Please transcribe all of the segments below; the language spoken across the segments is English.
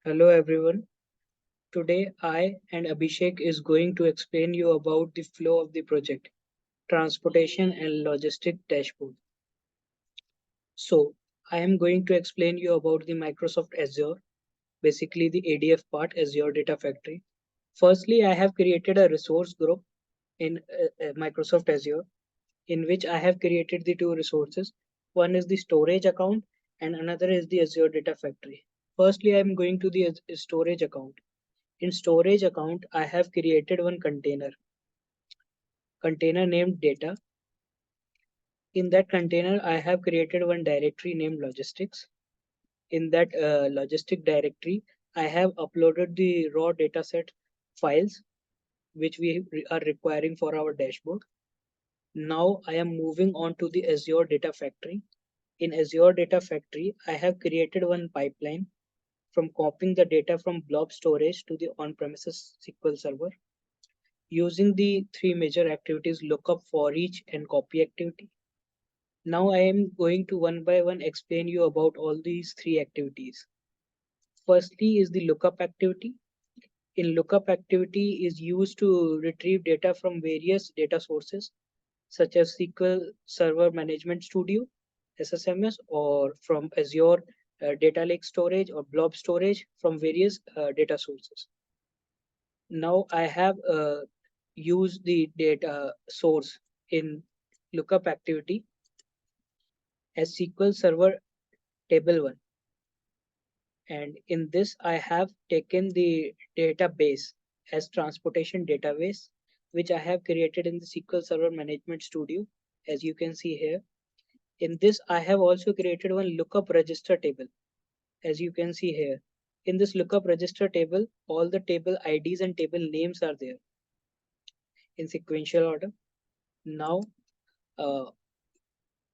Hello everyone. Today I and Abhishek is going to explain you about the flow of the project, transportation and logistic dashboard. So I am going to explain you about the Microsoft Azure, basically the ADF part, Azure Data Factory. Firstly, I have created a resource group in Microsoft Azure in which I have created the two resources. One is the storage account and another is the Azure Data Factory. Firstly, I am going to the storage account. In storage account, I have created one container named data. In that container, I have created one directory named logistics. In that logistic directory, I have uploaded the raw dataset files which are requiring for our dashboard. Now I am moving on to the Azure Data Factory. In Azure Data Factory, I have created one pipeline from copying the data from blob storage to the on-premises SQL Server using the three major activities lookup, for each, and copy activity. Now I am going to one by one explain you about all these three activities. Firstly is the lookup activity. In lookup activity is used to retrieve data from various data sources such as SQL Server Management Studio, SSMS, or from Azure Data Lake Storage or Blob Storage from various data sources. Now I have used the data source in lookup activity as SQL Server Table 1. And in this, I have taken the database as transportation database, which I have created in the SQL Server Management Studio, as you can see here. In this, I have also created one lookup register table, as you can see here. In this lookup register table, all the table IDs and table names are there in sequential order. Now, uh,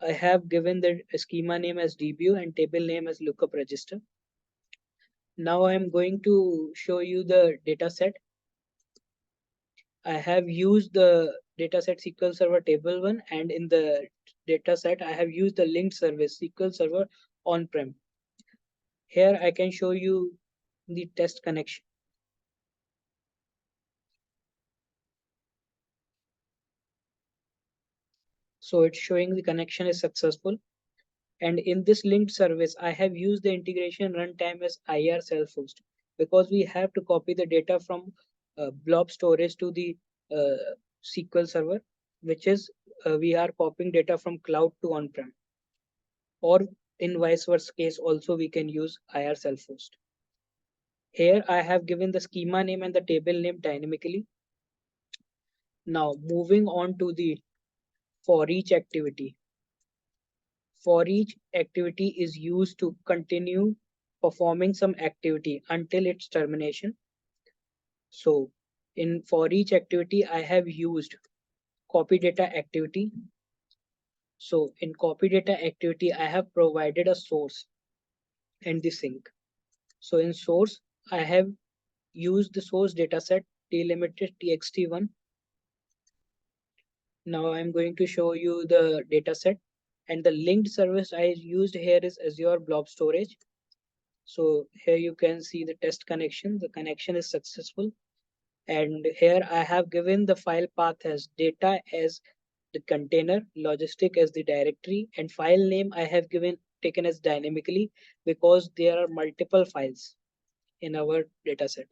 I have given the schema name as dbu and table name as lookup register. Now I am going to show you the data set. I have used the dataset SQL Server Table 1, and in the dataset I have used the linked service SQL Server on-prem. Here I can show you the test connection. So it's showing the connection is successful. And in this linked service, I have used the integration runtime as IR self-host because we have to copy the data from blob storage to the uh, SQL Server, which is we are copying data from cloud to on-prem. Or in vice versa case, also we can use IR self-host. Here I have given the schema name and the table name dynamically. Now moving on to the for each activity. For each activity is used to continue performing some activity until its termination. So in for each activity, I have used copy data activity. So in copy data activity, I have provided a source and the sink. So in source, I have used the source dataset delimited txt1. Now I'm going to show you the dataset, and the linked service I used here is Azure Blob Storage. So here you can see the test connection. The connection is successful. And here I have given the file path as data as the container, logistic as the directory, and file name I have given taken as dynamically because there are multiple files in our dataset.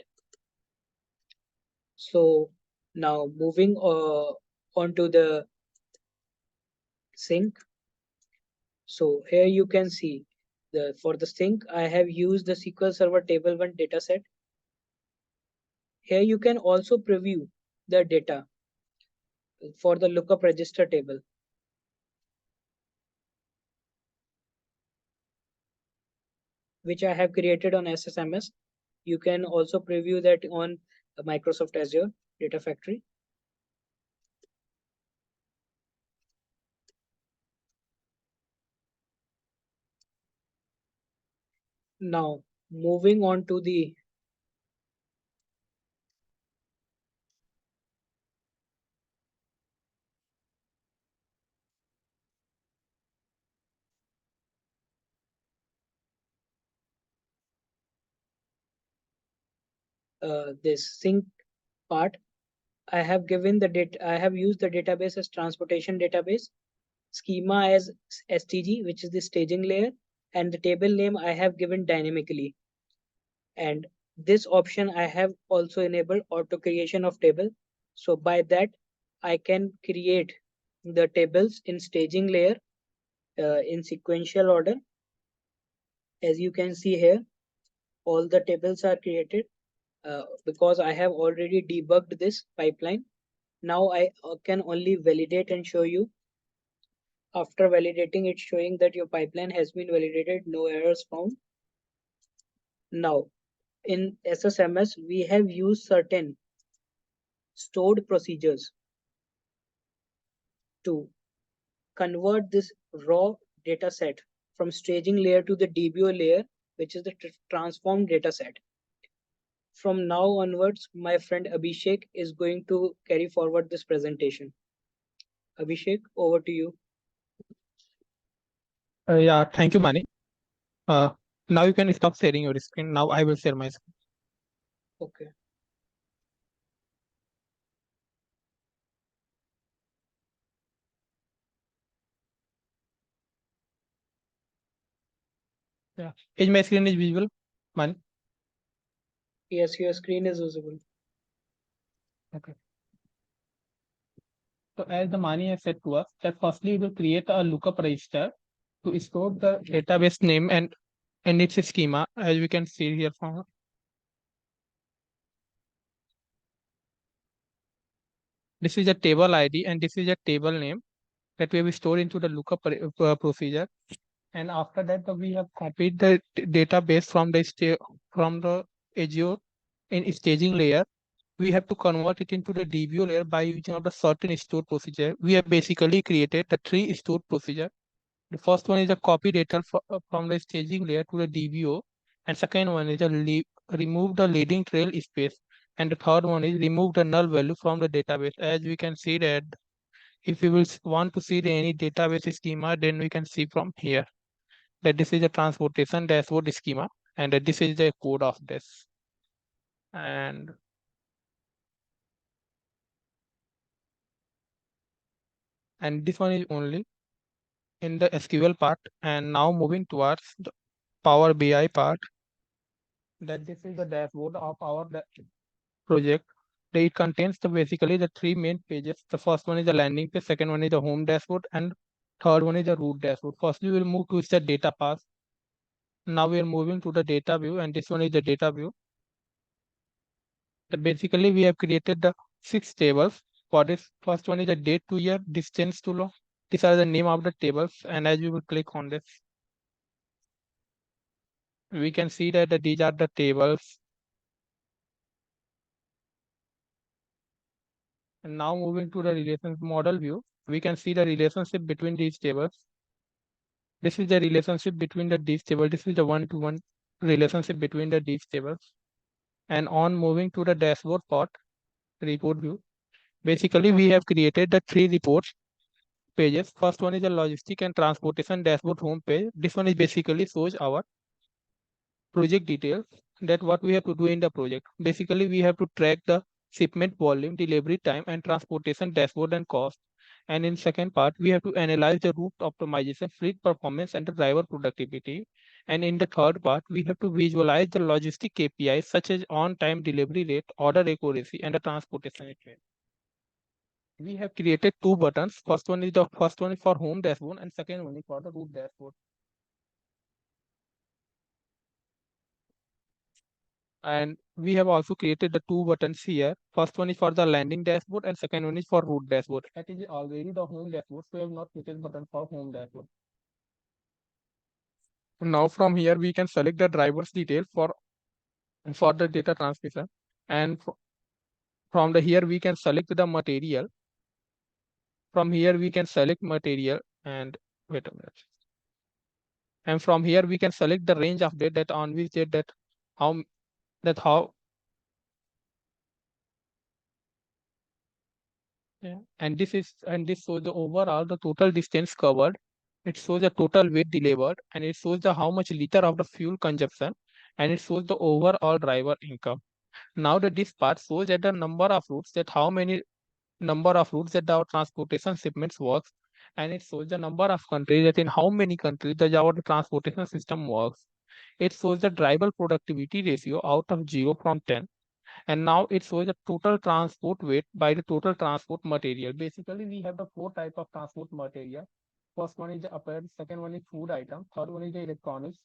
So now moving on to the sink. So here you can see for the sink, I have used the SQL Server Table 1 dataset. Here you can also preview the data for the lookup register table, which I have created on SSMS. You can also preview that on Microsoft Azure Data Factory. Now, moving on to the this sync part, I have given the data. I have used the database as transportation database, schema as STG, which is the staging layer, and the table name I have given dynamically. And this option I have also enabled auto creation of table. So by that, I can create the tables in staging layer in sequential order. As you can see here, all the tables are created because I have already debugged this pipeline. Now I can only validate and show you. After validating, it's showing that your pipeline has been validated, no errors found. Now, in SSMS, we have used certain stored procedures to convert this raw data set from staging layer to the DBO layer, which is the transformed data set. From now onwards, my friend Abhishek is going to carry forward this presentation. Abhishek, over to you. Yeah, thank you, Mani. Uh, Now you can stop sharing your screen. Now I will share my screen. Okay. Yeah. Is my screen is visible, Mani? Yes, your screen is visible. Okay. So as the Mani has said to us, that firstly we will create a lookup register to store the database name and its schema, as we can see here from. This is a table ID and this is a table name that we will store into the lookup procedure. And after that, we have copied the database from the Azure in staging layer. We have to convert it into the DBO layer by using of the certain stored procedure. We have basically created the three stored procedure. The first one is a copy data from the staging layer to the DBO, and second one is a remove the leading trail space, and the third one is remove the null value from the database. As we can see that if we will want to see any database schema, then we can see from here that this is a transportation dashboard schema, and that this is the code of this. And this one is only in the SQL part. And now moving towards the Power BI part, that this is the dashboard of our project. It contains basically the three main pages. The first one is the landing page, second one is the home dashboard, and third one is the root dashboard. Firstly, we will move to the data path. Now we are moving to the data view, and this one is the data view. Basically, we have created the 6 tables. For this, first one is the date to year, distance to law. These are the name of the tables, and as you will click on this, we can see that these are the tables. And now moving to the relations model view, we can see the relationship between these tables. This is the relationship between these tables. This is the one-to-one relationship between these tables. And on moving to the dashboard part, report view, basically we have created the three reports pages. First one is the logistic and transportation dashboard home page. This one is basically shows our project details, that what we have to do in the project. Basically, we have to track the shipment volume, delivery time, and transportation dashboard and cost. And in second part, we have to analyze the route optimization, fleet performance, and the driver productivity. And in the third part, we have to visualize the logistic KPIs such as on-time delivery rate, order accuracy, and the transportation rate. We have created two buttons. First one is for home dashboard, and second one is for the route dashboard. And we have also created the two buttons here. First one is for the landing dashboard and second one is for root dashboard. That is already the home dashboard, so we have not created button for home dashboard. Now from here we can select the driver's detail for the data transmission, and from the here we can select the material. From here we can select material, and wait a minute. And from here we can select the range of date, that on which date, how that how yeah. And this shows the overall the total distance covered. It shows the total weight delivered, and it shows the how much liter of the fuel consumption, and it shows the overall driver income. Now that this part shows that the number of routes, that how many number of routes that our transportation shipments works, and it shows the number of countries, that in how many countries that our transportation system works. It shows the driver productivity ratio out of 0 from 10, and now it shows the total transport weight by the total transport material. Basically, we have the four type of transport material. First one is the apparel, second one is food item, third one is the electronics,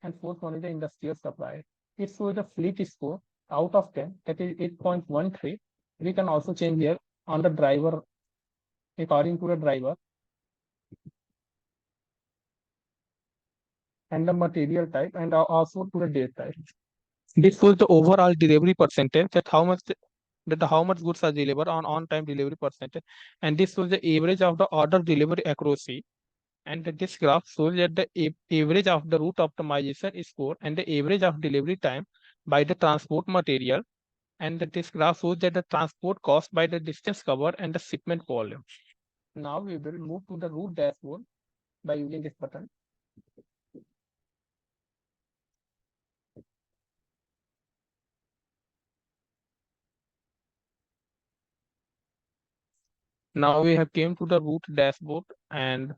and fourth one is the industrial supply. It shows the fleet score out of 10, that is 8.13. We can also change here on the driver, according to the driver and the material type, and also to the date type. This was the overall delivery percentage, that how much goods are delivered on time delivery percentage, and this was the average of the order delivery accuracy. And this graph shows that the average of the route optimization score and the average of delivery time by the transport material. And this graph shows that the transport cost by the distance covered and the shipment volume. Now we will move to the route dashboard by using this button. Now we have came to the route dashboard, and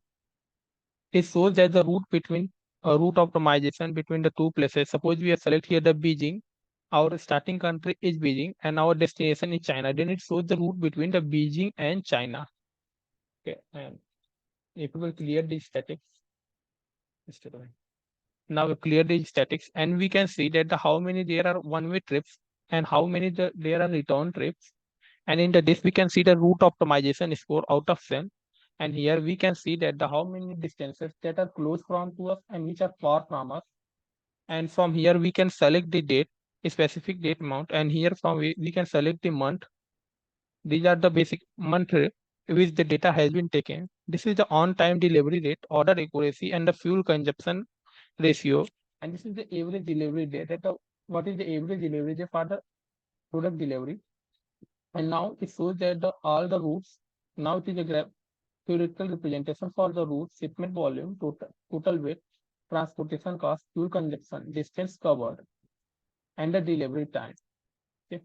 it shows that the route between route optimization between the two places. Suppose we select here the Beijing, our starting country is Beijing and our destination is China. Then it shows the route between the Beijing and China. Okay, and if we will clear the statics, now we clear the statics, and we can see that the how many there are one-way trips and how many there are return trips. And in this we can see the route optimization score out of 10. And here we can see that the how many distances that are close from to us and which are far from us. And from here we can select the date, a specific date amount, and here from we can select the month. These are the basic month which the data has been taken. This is the on-time delivery rate, order accuracy, and the fuel consumption ratio. And this is the average delivery day. What is the average delivery day for the product delivery? And now it shows that all the routes. Now it is a theoretical representation for the route, shipment volume, total weight, transportation cost, fuel consumption, distance covered, and the delivery time. Okay.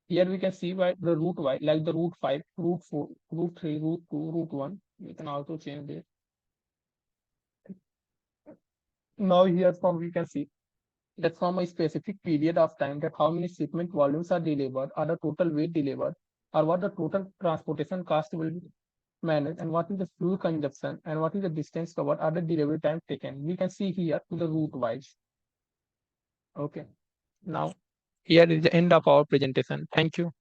Here we can see by the route Y, like the route 5, route 4, route 3, route 2, route 1. We can also change this. Now here from we can see that from a specific period of time, that how many shipment volumes are delivered, or the total weight delivered, or what the total transportation cost will be managed, and what is the fuel consumption, and what is the distance covered, or the delivery time taken. We can see here to the route wise. Okay. Now here is the end of our presentation. Thank you.